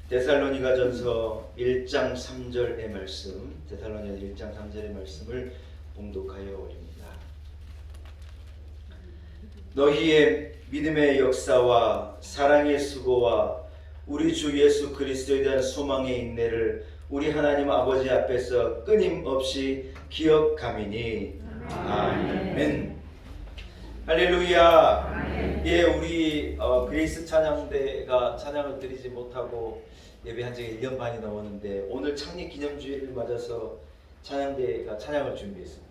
데살로니가전서 1장 3절의 말씀, 데살로니가 1장 3절의 말씀을 봉독하여 올립니다. 너희의 믿음의 역사와 사랑의 수고와 우리 주 예수 그리스도에 대한 소망의 인내를 우리 하나님 아버지 앞에서 끊임없이 기억하미니. 아멘. 할렐루야. 예, 우리 그레이스 찬양대가 찬양을 드리지 못하고 예배한 지 1년 반이 넘었는데 오늘 창립 기념주일을 맞아서 찬양대가 찬양을 준비했습니다.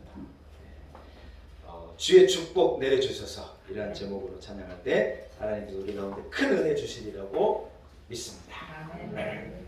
주의 축복 내려주셔서 이라는 제목으로 찬양할 때 하나님께서 우리 가운데 큰 은혜 주시리라고 믿습니다. 아멘.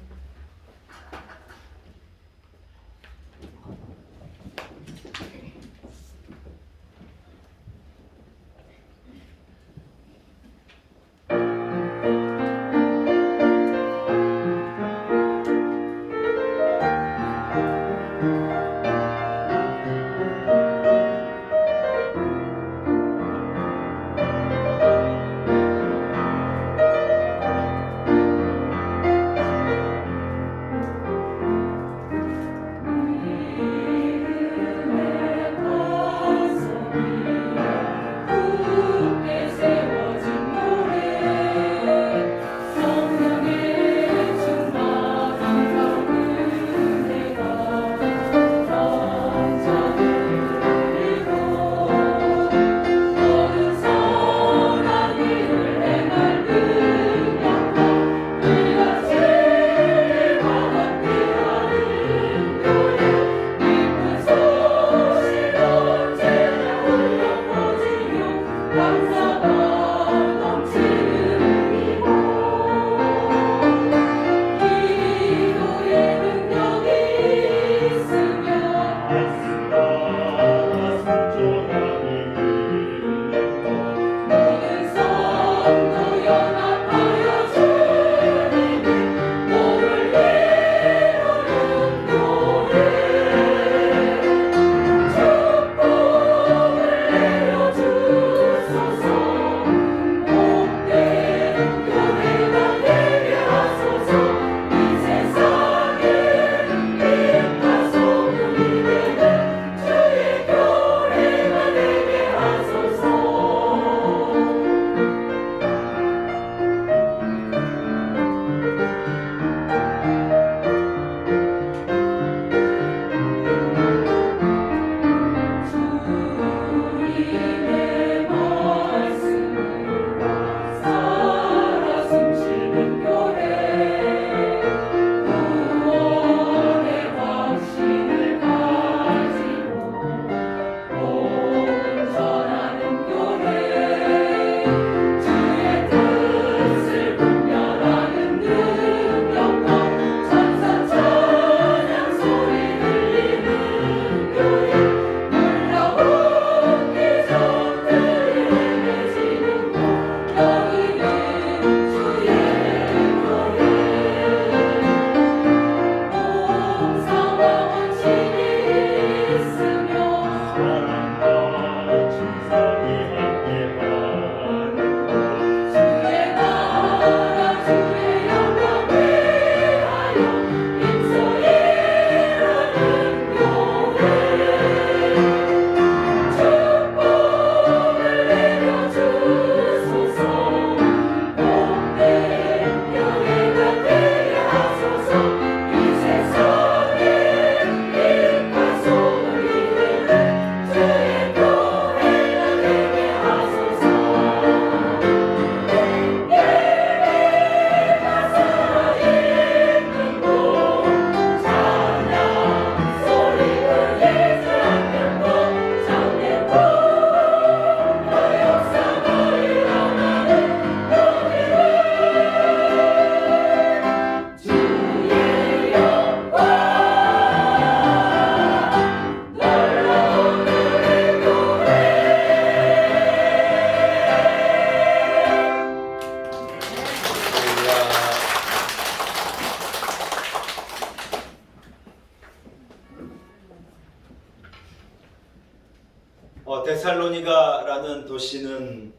데살로니가라는 도시는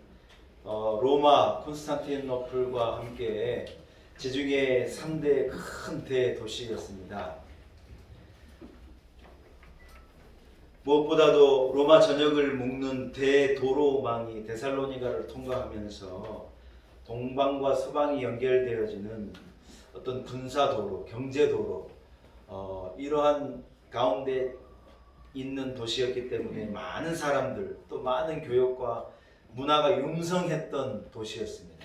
로마 콘스탄티노플과 함께 지중해 3대 큰 대도시였습니다. 무엇보다도 로마 전역을 묶는 대도로망이 데살로니가를 통과하면서 동방과 서방이 연결되어지는 어떤 군사도로, 경제도로 이러한 가운데 있는 도시였기 때문에 많은 사람들 또 많은 교역과 문화가 융성했던 도시였습니다.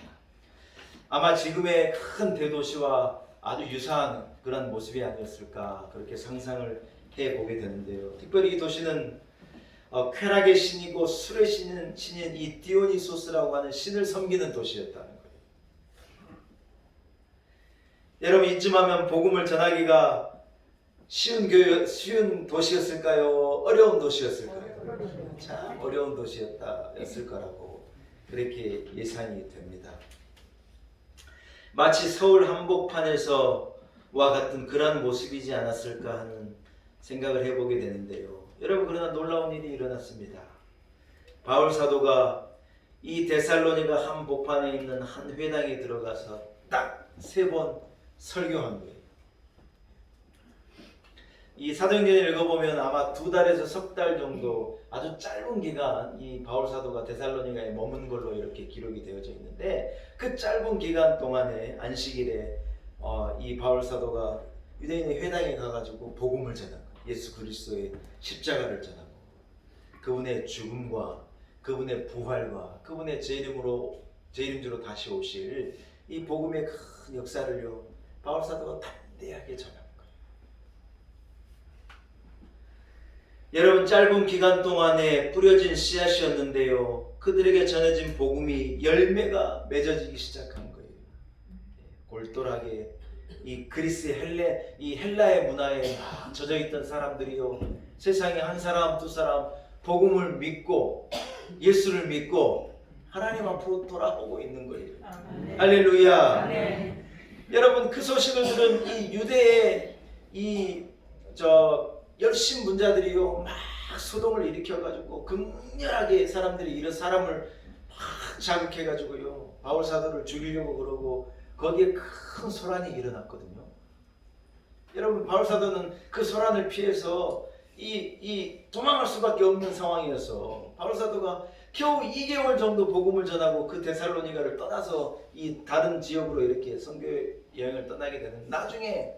아마 지금의 큰 대도시와 아주 유사한 그런 모습이 아니었을까 그렇게 상상을 해보게 되는데요. 특별히 이 도시는 쾌락의 신이고 술의 신인 이 디오니소스라고 하는 신을 섬기는 도시였다는 거예요. 여러분 이쯤하면 복음을 전하기가 쉬운 도시였을까요? 어려운 도시였을까요? 참 어려운 도시였을 거라고 그렇게 예상이 됩니다. 마치 서울 한복판에서와 같은 그러한 모습이지 않았을까 하는 생각을 해보게 되는데요. 여러분 그러나 놀라운 일이 일어났습니다. 바울 사도가 이 데살로니가 한복판에 있는 한 회당에 들어가서 딱 3번 설교한 거예요. 이 사도행전을 읽어보면 아마 2달에서 석 달 정도 아주 짧은 기간 이 바울 사도가 데살로니가에 머문 걸로 이렇게 기록이 되어져 있는데 그 짧은 기간 동안에 안식일에 이 바울 사도가 유대인의 회당에 가가지고 복음을 전한 거예요. 예수 그리스도의 십자가를 전하고 그분의 죽음과 그분의 부활과 그분의 제 이름으로 다시 오실 이 복음의 큰 역사를요 바울 사도가 담대하게 전합니다. 여러분 짧은 기간 동안에 뿌려진 씨앗이었는데요. 그들에게 전해진 복음이 열매가 맺어지기 시작한 거예요. 골똘하게 이 그리스의 이 헬라의 문화에 막 젖어있던 사람들이요. 세상에 한 사람 두 사람 복음을 믿고 예수를 믿고 하나님 앞으로 돌아오고 있는 거예요. 아멘. 할렐루야. 아멘. 여러분 그 소식을 들은 이 유대의 열심 분자들이요 막 소동을 일으켜가지고 극렬하게 사람을 막 자극해가지고요 바울 사도를 죽이려고 그러고 거기에 큰 소란이 일어났거든요. 여러분 바울 사도는 그 소란을 피해서 도망갈 수밖에 없는 상황이어서 바울 사도가 겨우 2개월 정도 복음을 전하고 그 데살로니가를 떠나서 이 다른 지역으로 이렇게 선교 여행을 떠나게 되는 나중에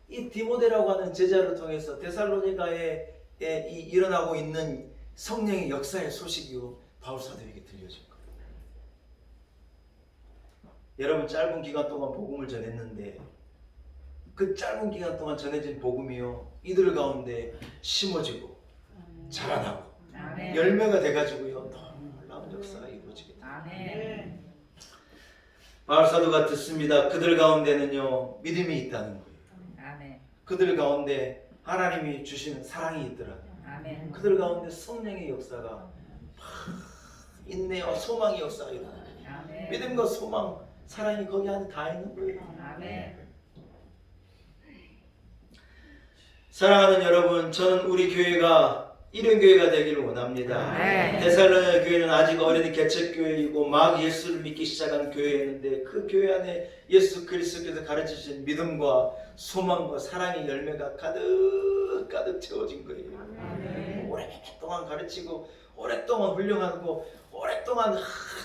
이 디모데라고 하는 제자를 통해서 데살로니가에 일어나고 있는 성령의 역사의 소식이요 바울 사도에게 들려진 거예요. 여러분 짧은 기간 동안 복음을 전했는데 그 짧은 기간 동안 전해진 복음이요 이들 가운데 심어지고 자라나고 열매가 돼가지고요 놀라운 역사가 이루어지게 됩니다. 바울 사도가 듣습니다. 그들 가운데는요 믿음이 있다는 거예요. 그들 가운데 하나님이 주시는 사랑이 있더라고요. 아멘. 그들 가운데 성령의 역사가 인내와 소망의 역사가 일어나요. 믿음과 소망, 사랑이 거기 안에 다 있는 거예요. 아멘. 사랑하는 여러분, 저는 우리 교회가 이런 교회가 되기를 원합니다. 데살로니가 교회는 아직 어린 개척교회이고 막 예수를 믿기 시작한 교회였는데 그 교회 안에 예수 그리스도께서 가르치신 믿음과 소망과 사랑의 열매가 가득 채워진 거예요. 오랫동안 가르치고 오랫동안 훈련하고 오랫동안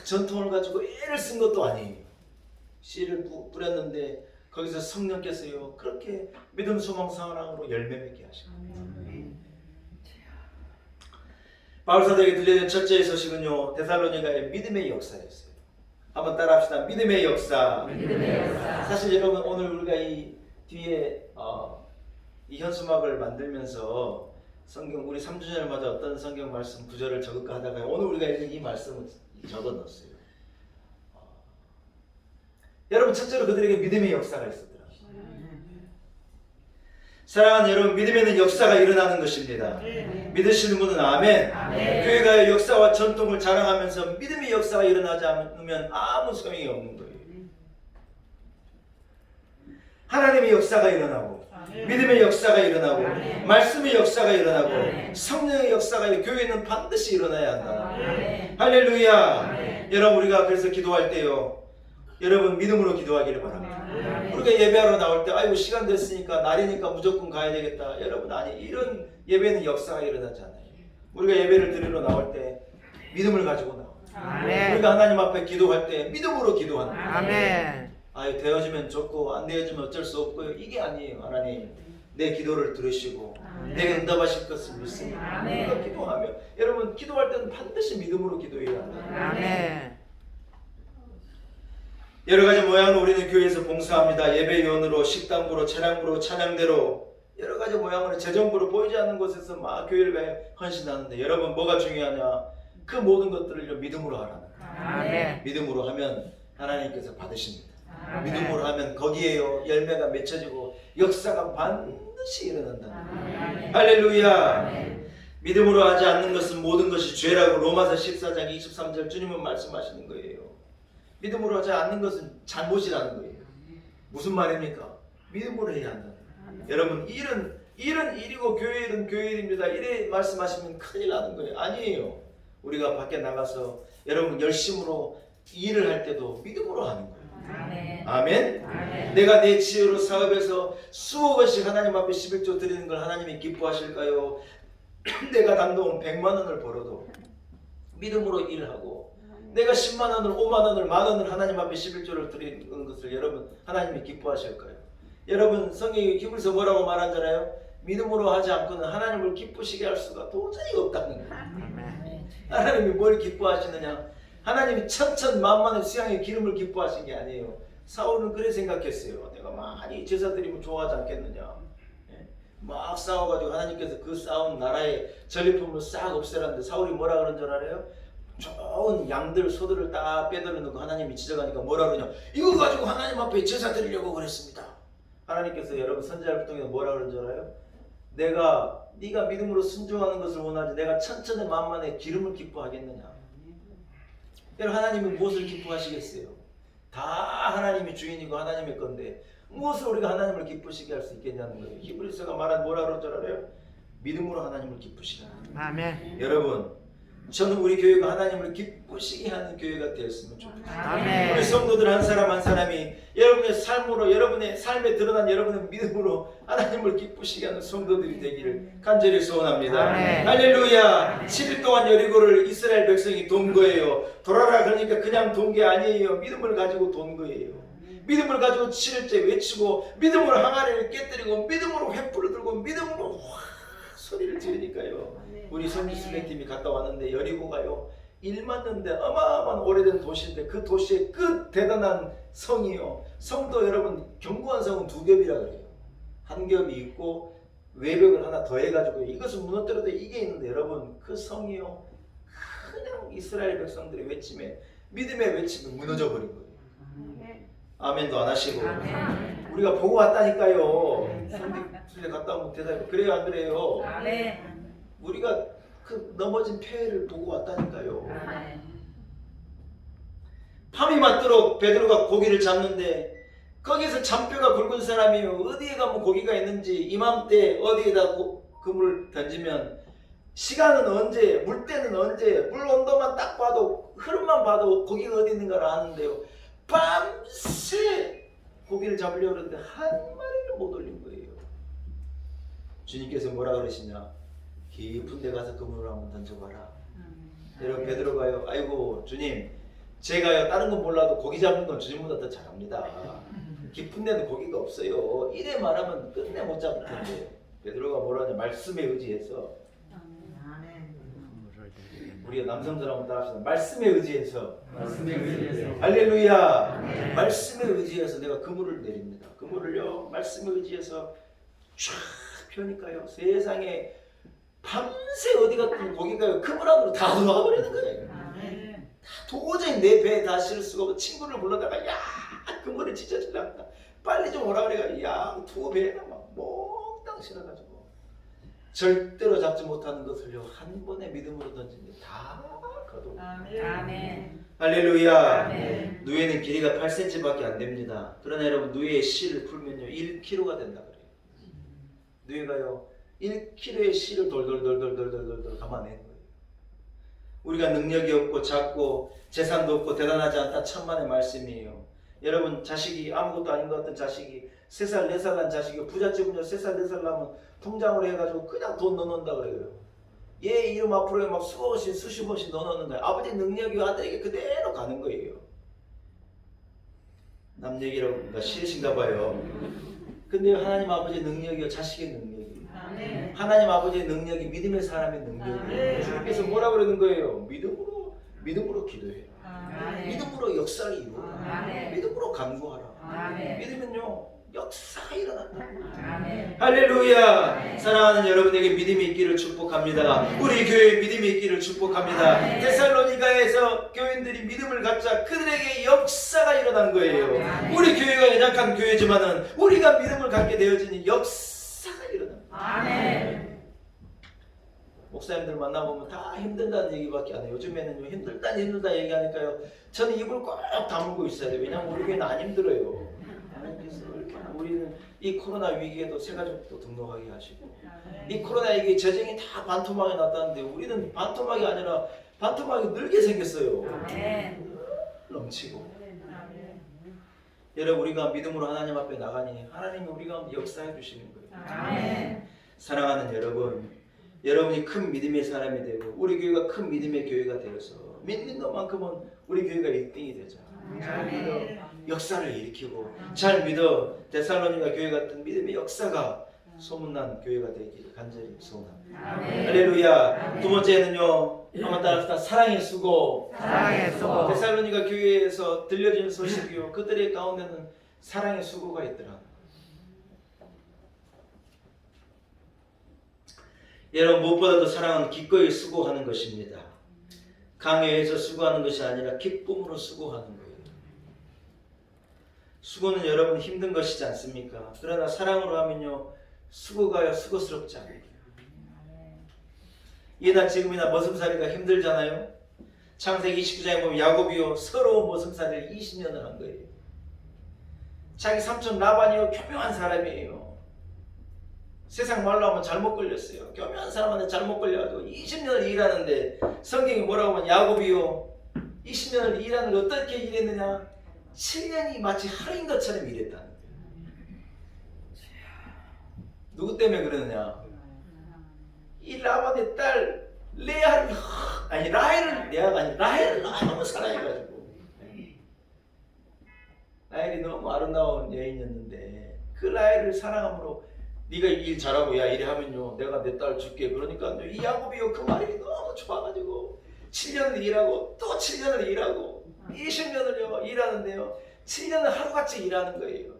전통을 가지고 애를 쓴 것도 아니에요. 씨를 뿌렸는데 거기서 성령께서요 그렇게 믿음, 소망, 사랑으로 열매 맺게 하시고 바울 사도에게 들려진 첫째의 소식은요 데살로니가의 믿음의 역사였어요. 한번 따라합시다. 믿음의 역사. 사실 여러분 오늘 우리가 이 뒤에 이 현수막을 만들면서 성경 우리 3주년을 맞아 어떤 성경 말씀 구절을 적을까 하다가 오늘 우리가 읽은 이 말씀을 적어 넣었어요. 여러분 첫째로 그들에게 믿음의 역사가 있었더라고요. 사랑하는 여러분 믿음에는 역사가 일어나는 것입니다. 믿으시는 분은 아멘. 교회가 역사와 전통을 자랑하면서 믿음의 역사가 일어나지 않으면 아무 소용이 없는 거예요. 하나님의 역사가 일어나고 믿음의 역사가 일어나고 말씀의 역사가 일어나고 성령의 역사가 교회는 반드시 일어나야 한다. 할렐루야. 여러분 우리가 그래서 기도할 때요 여러분 믿음으로 기도하기를 바랍니다. 우리가 예배하러 나올 때 아이고 시간 됐으니까 날이니까 무조건 가야 되겠다. 여러분 아니 이런 예배는 역사가 일어나지 않아요. 우리가 예배를 드리러 나올 때 믿음을 가지고 나와요. 아멘. 우리가 하나님 앞에 기도할 때 믿음으로 기도하는 거예요. 아멘. 아유 되어지면 좋고 안 되어지면 어쩔 수 없고요. 이게 아니에요. 하나님 내 기도를 들으시고 내게 응답하실 것을 믿습니다. 우리가 기도하며 여러분 기도할 때는 반드시 믿음으로 기도해야 합니다. 아멘. 여러 가지 모양으로 우리는 교회에서 봉사합니다. 예배위원으로, 식당부로, 찬양부로, 찬양대로 여러 가지 모양으로 재정부로 보이지 않는 곳에서 막 교회를 위해 헌신하는데 여러분 뭐가 중요하냐? 그 모든 것들을 믿음으로 하라는 거예요. 아멘. 믿음으로 하면 하나님께서 받으십니다. 아멘. 믿음으로 하면 거기에요 열매가 맺혀지고 역사가 반드시 일어난다. 할렐루야. 믿음으로 하지 않는 것은 모든 것이 죄라고 로마서 14장 23절 주님은 말씀하시는 거예요. 믿음으로 하지 않는 것은 잘못이라는 거예요. 무슨 말입니까? 믿음으로 해야 한다. 여러분 일은 일이고 교회 일은 교회 일입니다. 이래 말씀하시면 큰일 나는 거예요. 아니에요. 우리가 밖에 나가서 여러분 열심으로 일을 할 때도 믿음으로 하는 거예요. 아멘. 아멘. 내가 내 지혜로 사업에서 수억원씩 하나님 앞에 11조 드리는 걸 하나님이 기뻐하실까요? 내가 단돈 100만 원을 벌어도 믿음으로 일하고 내가 10만 원을 5만 원을 만 원을 하나님 앞에 11조를 드리는 것을 여러분 하나님이 기뻐하실까요? 여러분 성경에 히브리서 뭐라고 말하잖아요. 믿음으로 하지 않고는 하나님을 기쁘시게 할 수가 도저히 없다는 거예요. 하나님이 뭘 기뻐하시느냐? 하나님이 천천만만의 수양의 기름을 기뻐하신 게 아니에요. 사울은 그래 생각했어요. 내가 많이 제사 드리면 좋아하지 않겠느냐. 막 싸워가지고 하나님께서 그 싸운 나라의 전리품을 싹 없애라는데 사울이 뭐라 그런 줄 알아요? 좋은 양들 소들을 딱 빼들어 놓고 하나님이 지적하니까 뭐라 그러냐? 이거 가지고 하나님 앞에 제사 드리려고 그랬습니다. 하나님께서 여러분 선지자를 통해서 뭐라 그런 줄 알아요? 네가 믿음으로 순종하는 것을 원하지 내가 천천의 만만의 기름을 기뻐하겠느냐? 여러분 하나님이 무엇을 기뻐하시겠어요? 다 하나님이 주인이고 하나님의 건데 무엇을 우리가 하나님을 기쁘시게 할 수 있겠냐는 거예요. 히브리서가 말한 뭐라 그럴 줄 알아요? 믿음으로 하나님을 기쁘시게 하는 거예요. 아멘. 여러분 저는 우리 교회가 하나님을 기쁘시게 하는 교회가 되었으면 좋겠어요. 아멘. 우리 성도들 한 사람 한 사람이 여러분의 삶으로 여러분의 삶에 드러난 여러분의 믿음으로 하나님을 기쁘시게 하는 성도들이 되기를 간절히 소원합니다. 아멘. 할렐루야. 7일 동안 여리고를 이스라엘 백성이 돈 거예요. 돌아라 그러니까 그냥 돈 게 아니에요. 믿음을 가지고 돈 거예요. 믿음을 가지고 7일째 외치고 믿음으로 항아리를 깨뜨리고 믿음으로 횃불을 들고 믿음으로 소리를 지르니까요. 우리 선지순례팀이 갔다 왔는데 여리고가요 1만 년대 어마어마한 오래된 도시인데 그 도시의 끝 대단한 성이요. 성도 여러분 견고한 성은 2겹이라 그래요. 한 겹이 있고 외벽을 하나 더 해가지고 이것은 무너뜨려도 이게 있는데 여러분 그 성이요 그냥 이스라엘 백성들의 외침에 믿음의 외침에 무너져 버린 거예요. 아멘도 안 하시고 우리가 보고 왔다니까요. 선지순례 갔다 오면 대답해 그래요 안 그래요? 우리가 그 넘어진 폐를 보고 왔다니까요. 밤이 맞도록 베드로가 고기를 잡는데 거기서 잔뼈가 굵은 사람이요 어디에 가면 고기가 있는지 이맘때 어디에다 그물을 던지면 시간은 언제 물때는 언제 물 온도만 딱 봐도 흐름만 봐도 고기가 어디 있는가를 아는데요. 밤새 고기를 잡으려고 그러는데 한 마리를 못 올린 거예요. 주님께서 뭐라 그러시냐? 깊은 데 가서 그물을 한번 던져봐라. 여러분 베드로가요 아이고 주님 제가요 다른 건 몰라도 고기 잡는 건 주님보다 더 잘합니다. 깊은 데는 고기가 없어요. 이래 말하면 끝내 못 잡을 텐데 베드로가 뭐라냐 말씀에 의지해서 우리 남성들 한번 따라합시다. 말씀에 의지해서 할렐루야. 말씀에 의지해서 내가 그물을 내립니다. 그물을요 말씀에 의지해서 쫙 펴니까요 세상에 밤새 어디 갔든 고기가 그물 안으로 다 들어가 버리는 거예요. 도저히 내 배에 다 실을 수가 없고 친구를 불러다가 야 그물을 찢어질랍니다. 빨리 좀 오라 그래가 양 두 배에다 막 몽땅 실어가지고 절대로 잡지 못하는 것을요 한 번의 믿음으로 던진데 다 거둬. 아멘. 할렐루야. 아멘. 누에는 길이가 8cm밖에 안 됩니다. 그러나 여러분 누에의 실을 풀면요 1kg가 된다 그래요. 누에가요 1kg의 실을 돌돌 감아낸 거예요. 우리가 능력이 없고 작고 재산도 없고 대단하지 않다 천만의 말씀이에요. 여러분 자식이 아무것도 아닌 것 같은 자식이 3살 4살 난 자식이 부잣집은요 3살 4살 나면 통장으로 해가지고 그냥 돈 넣어놓는다 그래요. 얘 이름 앞으로 막 수십 원씩 넣어놓는 거예요. 아버지 능력이 아들에게 그대로 가는 거예요. 남 얘기라고 뭔가 싫으신가 봐요. 근데 하나님 아버지의 능력이요 자식의 능력이에요. 하나님 아버지의 능력이 믿음의 사람의 능력이에요. 주님께서 뭐라 그러는 거예요? 믿음으로 기도해라. 믿음으로 역사를 이루어라. 믿음으로 간구하라. 믿으면요 역사가 일어난다. 할렐루야. 사랑하는 여러분에게 믿음이 있기를 축복합니다. 우리 교회에 믿음이 있기를 축복합니다. 데살로니가에서 교인들이 믿음을 갖자 그들에게 역사가 일어난 거예요. 우리 교회가 연약한 교회지만은 우리가 믿음을 갖게 되어지니 역사가 일어납니다. 목사님들 만나보면 다 힘들다는 얘기밖에 안 해요. 요즘에는 힘들다 얘기하니까요. 저는 입을 꼭 다물고 있어야 돼요. 왜냐하면 우리 교회는 안 힘들어요. 하나님께서 우리는 이 코로나 위기에도 새가족도 등록하게 하시고 이 코로나 위기에 재정이 다 반토막이 났다는데 우리는 반토막이 아니라 반토막이 늘게 생겼어요. 넘치고. 여러분 우리가 믿음으로 하나님 앞에 나가니 하나님이 우리 가운데 역사해 주시는 거예요. 사랑하는 여러분이 큰 믿음의 사람이 되고 우리 교회가 큰 믿음의 교회가 되어서 믿는 것만큼은 우리 교회가 1등이 되자. 잘 믿어 역사를 일으키고 잘 믿어 데살로니가 교회 같은 믿음의 역사가 소문난 교회가 되기를 간절히 소원합니다. 할렐루야. 두 번째는요. 한번 따라서 사랑의 수고. 데살로니가 교회에서 들려진 소식이요. 그들의 가운데는 사랑의 수고가 있더라. 여러분 무엇보다도 사랑은 기꺼이 수고하는 것입니다. 강요해서 수고하는 것이 아니라 기쁨으로 수고하는 거예요. 수고는 여러분 힘든 것이지 않습니까? 그러나 사랑으로 하면요 수고가요 수고스럽지 않아요. 이나 지금이나 머슴살이가 힘들잖아요. 창세기 29장에 보면 야곱이요 서러운 머슴살이를 20년을 한 거예요. 자기 삼촌 라반이요 교묘한 사람이에요. 세상 말로 하면 잘못 걸렸어요. 교묘한 사람한테 잘못 걸려가지고 20년을 일하는데 성경이 뭐라고 하면 야곱이요 20년을 일하는 걸 어떻게 일했느냐 7년이 마치 하루인 것처럼 일했다는 거예요. 누구 때문에 그러느냐 이 라반의 딸 레아를 라헬을 너무 사랑해가지고 라헬이 너무 아름다운 여인이었는데 그 라헬을 사랑함으로 네가 일 잘하고 야 이래 하면요 내가 내 딸 줄게. 그러니까 이 야곱이요 그 말이 너무 좋아가지고 7년을 일하고 또 7년을 일하고 20년을요 일하는데요 7년을 하루같이 일하는 거예요.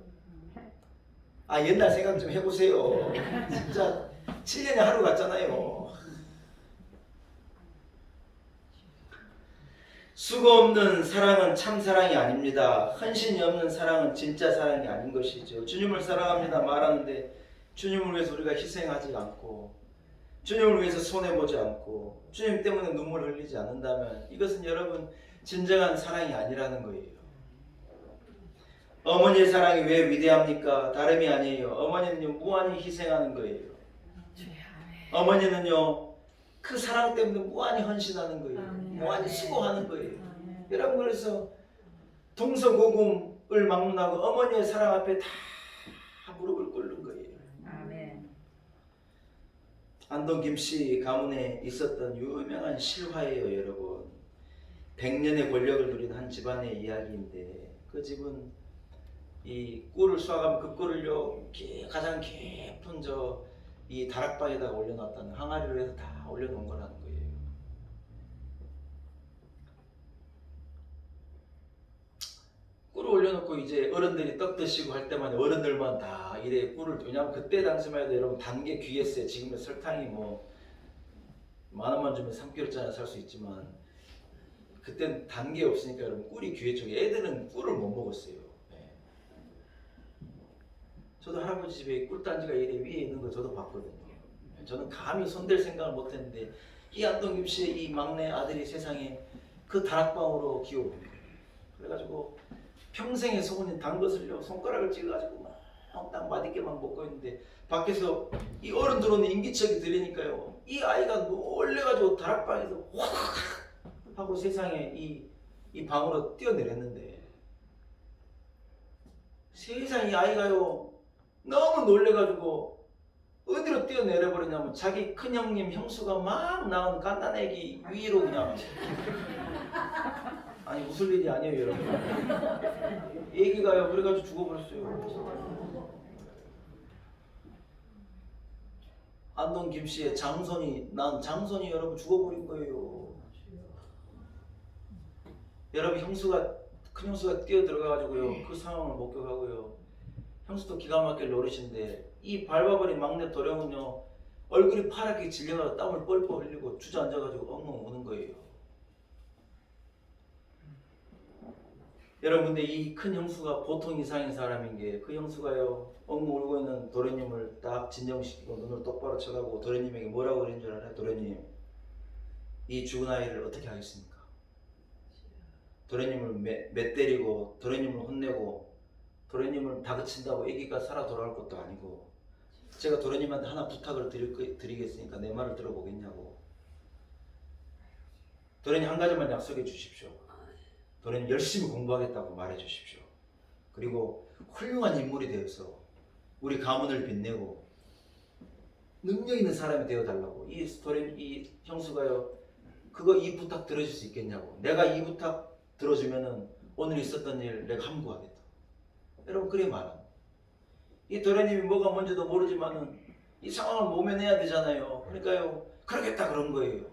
아 옛날 생각 좀 해보세요. 진짜 7년이 하루 같잖아요. 수고 없는 사랑은 참 사랑이 아닙니다. 헌신이 없는 사랑은 진짜 사랑이 아닌 것이죠. 주님을 사랑합니다 말하는데 주님을 위해서 우리가 희생하지 않고 주님을 위해서 손해보지 않고 주님 때문에 눈물 흘리지 않는다면 이것은 여러분 진정한 사랑이 아니라는 거예요. 어머니의 사랑이 왜 위대합니까? 다름이 아니에요. 어머니는요 무한히 희생하는 거예요. 어머니는요 그 사랑 때문에 무한히 헌신하는 거예요. 무한히 수고하는 거예요. 여러분 그래서 동서고금을 막론하고 어머니의 사랑 앞에 다 무릎을 꿇는 거예요. 안동 김씨 가문에 있었던 유명한 실화예요. 여러분 100년의 권력을 누린 한 집안의 이야기인데 그 집은 이 꿀을 쏴가면 그 꿀을요 가장 깊은 이 다락방에다가 올려놨다는 항아리로 해서 다 올려놓은 거라는 거예요. 꿀을 올려놓고 이제 어른들이 떡 드시고 할 때만 어른들만 다 이래 꿀을, 왜냐면 그때 당시만 해도 여러분 단 게 귀했어요. 지금은 설탕이 뭐 10,000원만 주면 3개월짜리 살 수 있지만 그때는 단 게 없으니까 여러분 꿀이 귀했죠. 애들은 꿀을 못 먹었어요. 저도 할아버지 집에 꿀단지가 이래 위에 있는 거 저도 봤거든요. 저는 감히 손댈 생각을 못했는데 이 안동김 씨의 이 막내 아들이 세상에 그 다락방으로 기어오는 거예요. 그래가지고 평생에 소문인 단 것을요 손가락을 찍어가지고 딱 맛있게만 먹고 있는데 밖에서 이 어른 들어오는 인기척이 들리니까요 이 아이가 놀래가지고 다락방에서 확 하고 세상에 이 방으로 뛰어내렸는데 세상에 아이가요 너무 놀래가지고 어디로 뛰어내려버리냐면 자기 큰형님 형수가 막 낳은 갓난애기 위로 그냥 아니 웃을 일이 아니에요 여러분. 애기가요 그래가지고 죽어버렸어요. 안동 김씨의 장손이 난 장손이 여러분 죽어버린 거예요. 여러분 형수가 큰 형수가 뛰어 들어가가지고요 그 상황을 목격하고요. 형수도 기가 막힐 노릇인데 이 밟아버린 막내 도령은요 얼굴이 파랗게 질려가지고 땀을 뻘뻘 흘리고 주저앉아가지고 엉엉 우는 거예요. 여러분 근데 이 큰 형수가 보통 이상인 사람인 게 그 형수가요 엉엉 울고 있는 도련님을 딱 진정시키고 눈을 똑바로 쳐다보고 도련님에게 뭐라고 그런 줄 알아요? 도련님 이 죽은 아이를 어떻게 하겠습니까? 도련님을 맷때리고 도련님을 혼내고 도련님을 다그친다고 애기가 살아 돌아올 것도 아니고 제가 도련님한테 하나 부탁을 드리겠으니까 내 말을 들어보겠냐고. 도련님 한 가지만 약속해 주십시오. 도련님 열심히 공부하겠다고 말해 주십시오. 그리고 훌륭한 인물이 되어서 우리 가문을 빛내고 능력 있는 사람이 되어달라고. 이 형수가요 그거 이 부탁 들어줄 수 있겠냐고. 내가 이 부탁 들어주면은 오늘 있었던 일 내가 함구하겠다. 여러분 그래 말한. 이 도련님이 뭐가 뭔지도 모르지만은 이 상황을 모면해야 되잖아요. 그러니까요 그러겠다 그런 거예요.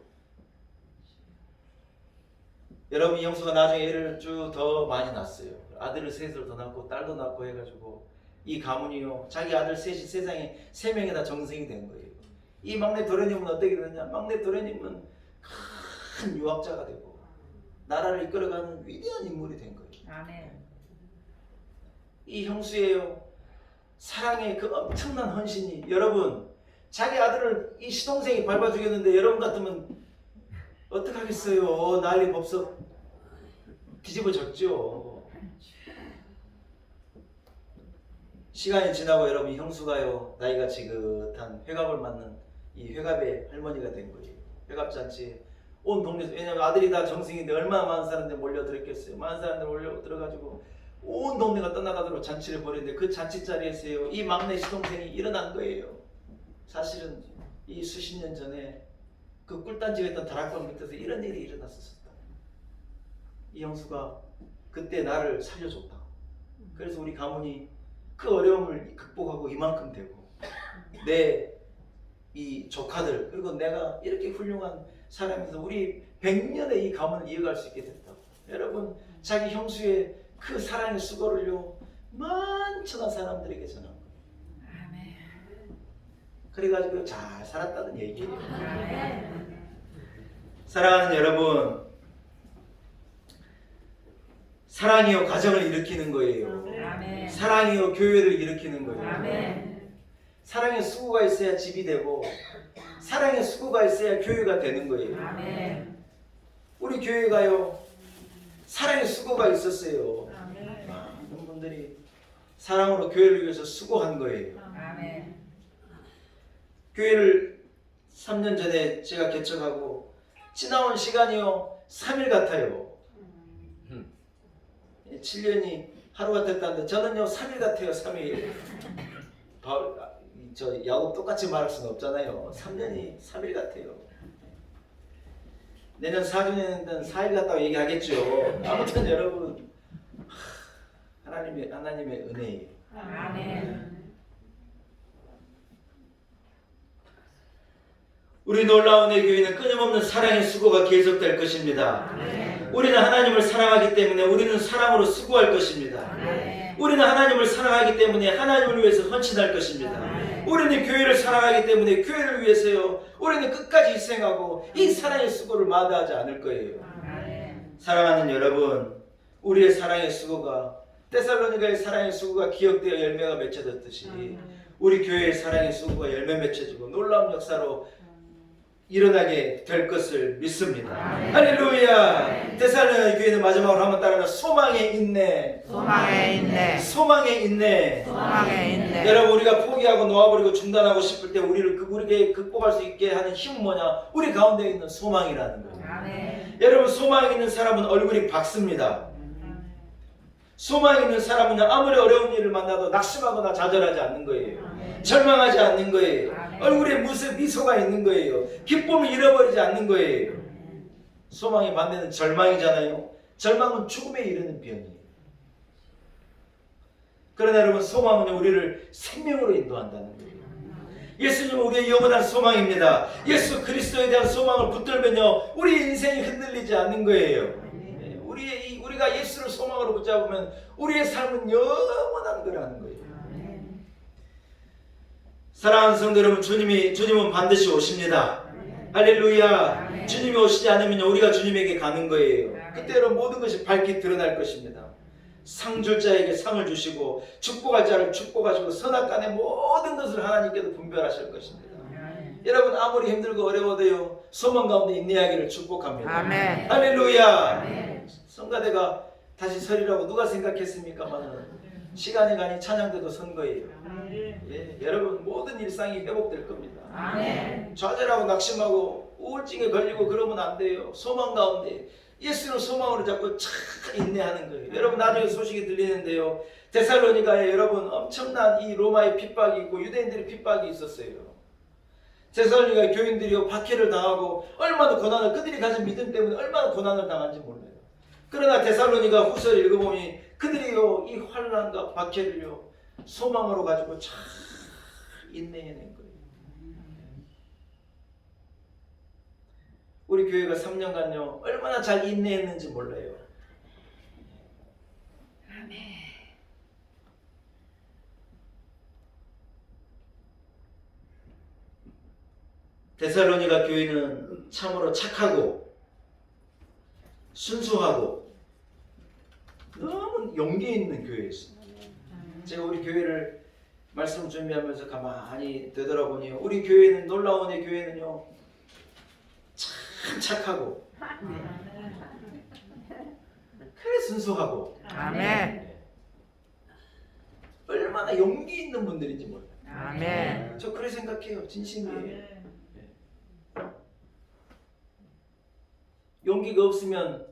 여러분 이 형수가 나중에 애를 쭉 더 많이 낳았어요. 아들을 셋을 더 낳고 딸도 낳고 해가지고 이 가문이요 자기 아들 셋이 세상에 3명이 다 정승이 된 거예요. 이 막내 도련님은 어떻게 되느냐. 막내 도련님은 큰 유학자가 되고 나라를 이끌어가는 위대한 인물이 된 거예요. 아멘. 이 형수예요 사랑의 그 엄청난 헌신이 여러분 자기 아들을 이 시동생이 밟아 죽였는데 여러분 같으면 어떡하겠어요. 난리 법석 뒤집어졌죠. 시간이 지나고 여러분 형수가요 나이가 지긋한 회갑을 맞는 이 회갑의 할머니가 된 거예요. 회갑잔치 온 동네에서 왜냐면 아들이 다 정승인데 얼마나 많은 사람들이 몰려들었겠어요. 많은 사람들이 몰려들어가지고 온 동네가 떠나가도록 잔치를 벌였는데 그 잔치 자리에서요 이 막내 시동생이 일어난 거예요. 사실은 이 수십 년 전에 그 꿀단지가 있던 다락방 밑에서 이런 일이 일어났었다. 이 형수가 그때 나를 살려줬다. 그래서 우리 가문이 그 어려움을 극복하고 이만큼 되고 내 이 조카들 그리고 내가 이렇게 훌륭한 사람에서 우리 100년의 이 가문을 이어갈 수 있게 됐다. 여러분 자기 형수의 그 사랑의 수고를요 많은 사람들에게 전한 거예요. 아멘. 그래가지고 잘 살았다는 얘기예요. 아멘. 사랑하는 여러분, 사랑이요 가정을 일으키는 거예요. 아멘. 사랑이요 교회를 일으키는 거예요. 아멘. 사랑의 수고가 있어야 집이 되고 사랑의 수고가 있어야 교회가 되는 거예요. 아멘. 우리 교회가요 사랑의 수고가 있었어요. 아멘. 많은 분들이 사랑으로 교회를 위해서 수고한 거예요. 아멘. 교회를 3년 전에 제가 개척하고 지나온 시간이요 3일 같아요. 7년이 하루가 됐다는데 저는요 3일 같아요. 3일. 저 야곱 똑같이 말할 수는 없잖아요. 3년이 3일 같아요. 내년 4주년에는 4일 같다고 얘기하겠죠. 아무튼 여러분 하나님의 은혜예요. 아멘. 우리 놀라운 의 교회는 끊임없는 사랑의 수고가 계속될 것입니다. 아멘. 우리는 하나님을 사랑하기 때문에 우리는 사랑으로 수고할 것입니다. 아멘. 우리는 하나님을 사랑하기 때문에 하나님을 위해서 헌신할 것입니다. 아멘. 우리는 교회를 사랑하기 때문에 교회를 위해서요. 우리는 끝까지 희생하고 이 사랑의 수고를 마다하지 않을 거예요. 아멘. 사랑하는 여러분, 우리의 사랑의 수고가 데살로니가의 사랑의 수고가 기억되어 열매가 맺혀졌듯이 우리 교회의 사랑의 수고가 열매 맺혀지고 놀라운 역사로 일어나게 될 것을 믿습니다. 아멘. 할렐루야. 데살로니가 교회는 마지막으로 한번 따라가 소망의 인내. 소망에 있네. 소망의 인내. 소망에 있네. 여러분 우리가 포기하고 놓아버리고 중단하고 싶을 때 우리에게 극복할 수 있게 하는 힘은 뭐냐? 우리 가운데 있는 소망이라는 거예요. 아멘. 여러분 소망 있는 사람은 얼굴이 밝습니다. 소망이 있는 사람은 아무리 어려운 일을 만나도 낙심하거나 좌절하지 않는 거예요. 절망하지 않는 거예요. 얼굴에 무슨 미소가 있는 거예요. 기쁨을 잃어버리지 않는 거예요. 소망의 반대는 절망이잖아요. 절망은 죽음에 이르는 비연이에요. 그러나 여러분, 소망은 우리를 생명으로 인도한다는 거예요. 예수님은 우리의 영원한 소망입니다. 예수 그리스도에 대한 소망을 붙들면요, 우리 인생이 흔들리지 않는 거예요. 우리가 예수를 소망으로 붙잡으면 우리의 삶은 영원한 거라는 거예요. 사랑하는 성도 여러분, 주님은 반드시 오십니다. 할렐루야. 주님이 오시지 않으면 우리가 주님에게 가는 거예요. 그때로 모든 것이 밝게 드러날 것입니다. 상 줄 자에게 상을 주시고 축복할 자를 축복하시고 선악간의 모든 것을 하나님께서 분별하실 것입니다. 여러분, 아무리 힘들고 어려워도요, 소망 가운데 인내하기를 축복합니다. 아멘. 할렐루야. 아멘. 성가대가 다시 서리라고 누가 생각했습니까만 시간이 가니 찬양대도 선 거예요. 예, 여러분, 모든 일상이 회복될 겁니다. 아멘. 좌절하고 낙심하고 우울증에 걸리고 그러면 안 돼요. 소망 가운데 예수를 소망으로 잡고 참 인내하는 거예요. 여러분, 나중에 소식이 들리는데요, 데살로니가에 여러분 엄청난 이 로마의 핍박이 있고 유대인들의 핍박이 있었어요. 데살로니가 교인들이요, 박해를 당하고 얼마나 고난을, 그들이 가진 믿음 때문에 얼마나 고난을 당한지 몰라요. 그러나 데살로니가 후서를 읽어보니 그들이요, 이 환난과 박해를요, 소망으로 가지고 잘 인내해낸 거예요. 우리 교회가 3년간요, 얼마나 잘 인내했는지 몰라요. 아멘. 데살로니가 교회는 참으로 착하고 순수하고 너무 용기 있는 교회였습니다. 제가 우리 교회를 말씀 준비하면서 가만히 되돌아보니 우리 교회는, 놀라운 의 교회는요, 참 착하고 그래 순수하고 아멘. 얼마나 용기 있는 분들인지 몰라요. 아멘. 저 그래 생각해요. 진심이에요. 용기가 없으면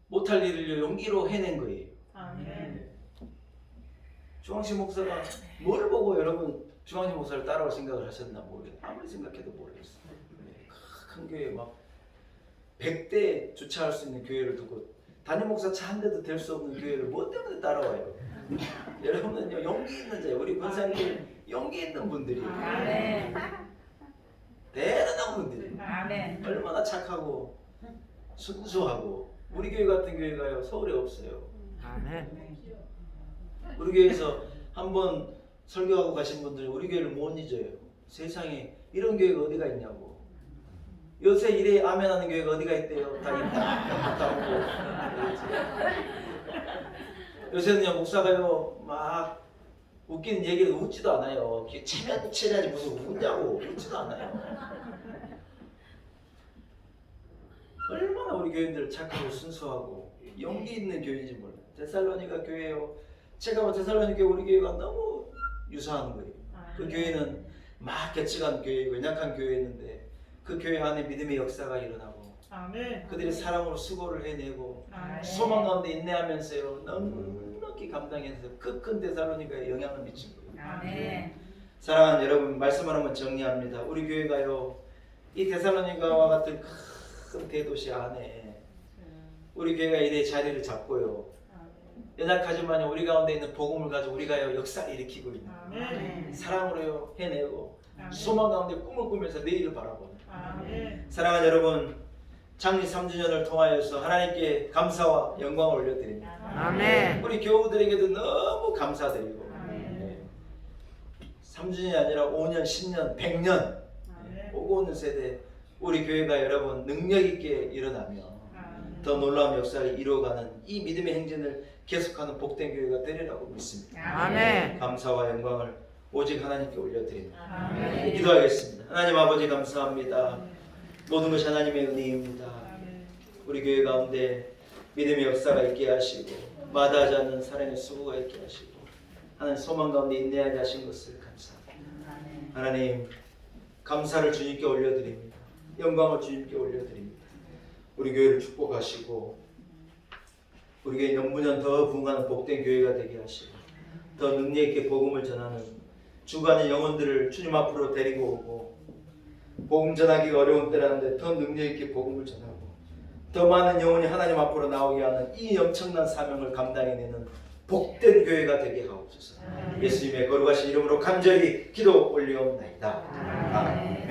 못할 일을 용기로 해낸 거예요. 중앙시 목사가 뭘 보고 여러분 중앙시 목사를 따라올 생각을 하셨나 모르겠어요. 아무리 생각해도 모르겠어요. 큰 교회 막 100대 주차할 수 있는 교회를 두고 담임 목사 차 한 대도 될 수 없는 교회를 뭐 때문에 따라와요? 여러분은요, 용기 있는 자예요. 우리 권사님들 용기 있는 분들이에요. 아멘. 대단한 분들이에요. 아멘. 얼마나 착하고 순수하고. 우리 교회 같은 교회가요, 서울에 없어요. 아멘. 우리 교회에서 한번 설교하고 가신 분들이 우리 교회를 못 잊어요. 세상에 이런 교회가 어디가 있냐고. 요새 이래 아멘하는 교회가 어디가 있대요. 다 있다. 요새는요, 목사가요 막 웃기는 얘기를 웃지도 않아요. 체면체라지 무슨 웃냐고. 웃지도 않아요. 얼마나 우리 교인들 착하고 순수하고 용기 있는 교회인지 몰라요. 데살로니가 교회요, 제가 뭐 데살로니가 우리 교회가 너무 유사한 거예요. 그 교회는 막 개척한 교회고 연약한 교회였는데 그 교회 안에 믿음의 역사가 일어나고 그들이 사랑으로 수고를 해내고 소망 가운데 인내하면서요, 넉넉히 감당해서 그 큰 데살로니가에 영향을 미친 거예요. 아멘. 사랑하는 여러분, 말씀을 한번 정리합니다. 우리 교회가요, 이 데살로니가와 같은 큰 대도시 안에 우리 교회가 이래 자리를 잡고요, 연약하지만 우리 가운데 있는 복음을 가지고 우리가 역사를 일으키고 있는, 아멘. 사랑으로 해내고 아멘. 소망 가운데 꿈을 꾸면서 내일을 바라보는, 아멘. 사랑하는 여러분, 창립 3주년을 통하여서 하나님께 감사와 영광을 올려드립니다. 아멘. 우리 교우들에게도 너무 감사드리고, 아멘. 3주년이 아니라 5년, 10년, 100년 오고 오는 세대 우리 교회가 여러분 능력 있게 일어나며 더 놀라운 역사를 이루어가는 이 믿음의 행진을 계속하는 복된 교회가 되리라고 믿습니다. 아멘. 감사와 영광을 오직 하나님께 올려드립니다. 아멘. 기도하겠습니다. 하나님 아버지, 감사합니다. 모든 것이 하나님의 은혜입니다. 우리 교회 가운데 믿음의 역사가 있게 하시고 마다하지 않는 사랑의 수고가 있게 하시고 하나님 소망 가운데 인내하게 하신 것을 감사합니다. 하나님, 감사를 주님께 올려드립니다. 영광을 주님께 올려드립니다. 우리 교회를 축복하시고 우리 교회 년부년 더 부흥하는 복된 교회가 되게 하시고 더 능력 있게 복음을 전하는 주간의 영혼들을 주님 앞으로 데리고 오고 복음 전하기가 어려운 때라는데 더 능력 있게 복음을 전하고 더 많은 영혼이 하나님 앞으로 나오게 하는 이 엄청난 사명을 감당해내는 복된 교회가 되게 하옵소서. 예수님의 거룩하신 이름으로 간절히 기도 올리옵나이다. 아멘.